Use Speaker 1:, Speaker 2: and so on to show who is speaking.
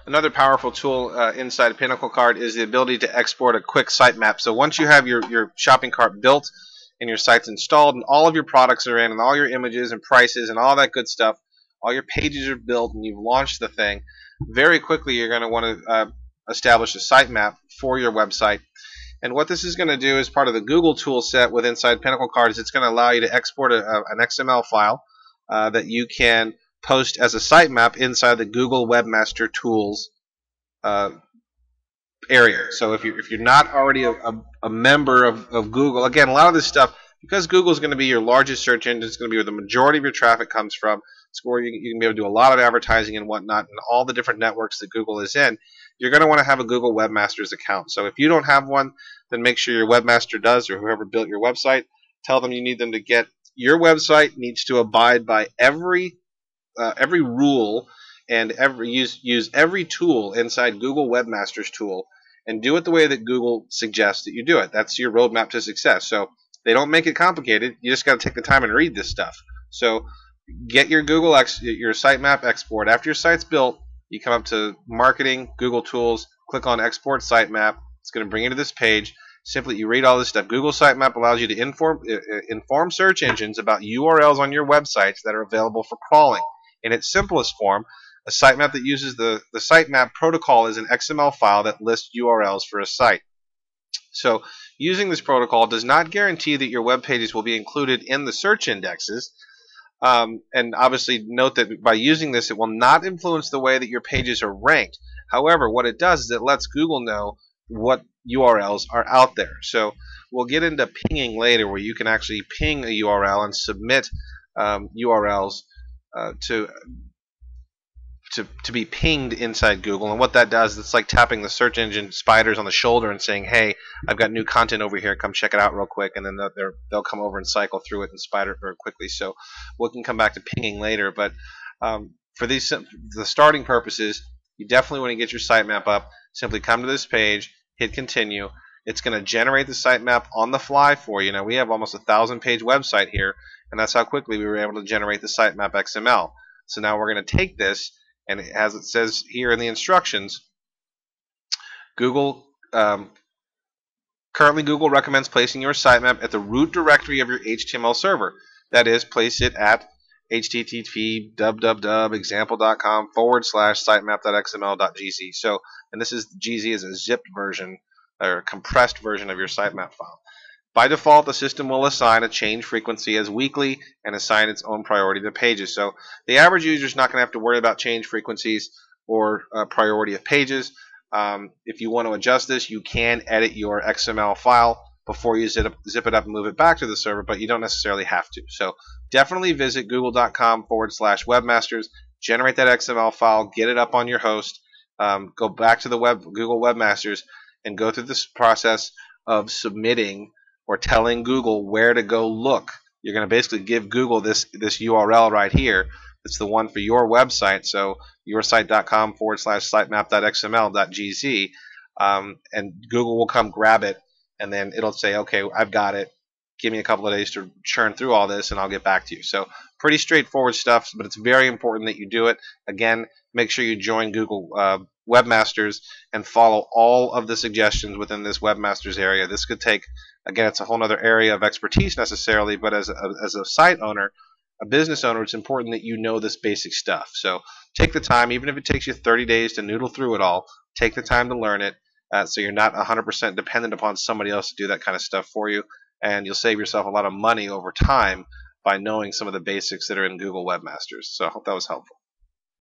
Speaker 1: Another powerful tool inside Pinnacle Cart is the ability to export a quick sitemap. So once you have your shopping cart built and your site's installed and all of your products are in and all your images and prices and all that good stuff, all your pages are built and you've launched the thing, very quickly you're going to want to establish a sitemap for your website. And what this is going to do as part of the Google tool set with inside Pinnacle Cart is it's going to allow you to export an XML file that you can post as a sitemap inside the Google Webmaster Tools uh, area. So if you're not already a member of Google, again, a lot of this stuff, because Google is going to be your largest search engine, it's going to be where the majority of your traffic comes from. It's where you can be able to do a lot of advertising and whatnot, and all the different networks that Google is in. You're going to want to have a Google Webmasters account. So if you don't have one, then make sure your webmaster does, or whoever built your website. Tell them you need them to get your website needs to abide by every rule and use every tool inside Google Webmasters tool and do it the way that Google suggests that you do it. That's your roadmap to success. So they don't make it complicated. You just got to take the time and read this stuff. So get your your sitemap export. After your site's built, you come up to Marketing, Google Tools, click on Export Sitemap. It's going to bring you to this page. Simply, you read all this stuff. Google Sitemap allows you to inform search engines about URLs on your websites that are available for crawling. In its simplest form, a sitemap that uses the sitemap protocol is an XML file that lists URLs for a site. So using this protocol does not guarantee that your web pages will be included in the search indexes. And obviously note that by using this, it will not influence the way that your pages are ranked. However, what it does is it lets Google know what URLs are out there. So we'll get into pinging later, where you can actually ping a URL and submit URLs to be pinged inside Google. And what that does, it's like tapping the search engine spiders on the shoulder and saying, hey, I've got new content over here, come check it out real quick, and then they'll come over and cycle through it and spider very quickly. So we can come back to pinging later, but for the starting purposes, you definitely want to get your sitemap up. Simply come to this page, hit continue. It's going to generate the sitemap on the fly for you. Now we have almost 1,000-page website here, and that's how quickly we were able to generate the sitemap XML. So now we're going to take this, and as it says here in the instructions, currently Google recommends placing your sitemap at the root directory of your HTML server. That is, place it at http://example.com/sitemap.xml.gz. So, and this is GZ is a zipped version or a compressed version of your sitemap file. By default, the system will assign a change frequency as weekly and assign its own priority to pages. So the average user is not going to have to worry about change frequencies or priority of pages. If you want to adjust this, you can edit your XML file before you zip it up and move it back to the server, but you don't necessarily have to. So definitely visit google.com/webmasters, generate that XML file, get it up on your host, go back to the Google Webmasters, and go through this process of submitting or telling Google where to go look. You're going to basically give Google this URL right here. It's the one for your website, so yoursite.com/sitemap.xml.gz, and Google will come grab it, and then it'll say, okay, I've got it. Give me a couple of days to churn through all this, and I'll get back to you. So pretty straightforward stuff, but it's very important that you do it. Again, make sure you join Google Webmasters and follow all of the suggestions within this Webmasters area. This could take, again, it's a whole other area of expertise necessarily, but as a site owner, a business owner, it's important that you know this basic stuff. So take the time, even if it takes you 30 days to noodle through it all, take the time to learn it so you're not 100% dependent upon somebody else to do that kind of stuff for you, and you'll save yourself a lot of money over time by knowing some of the basics that are in Google Webmasters. So I hope that was helpful.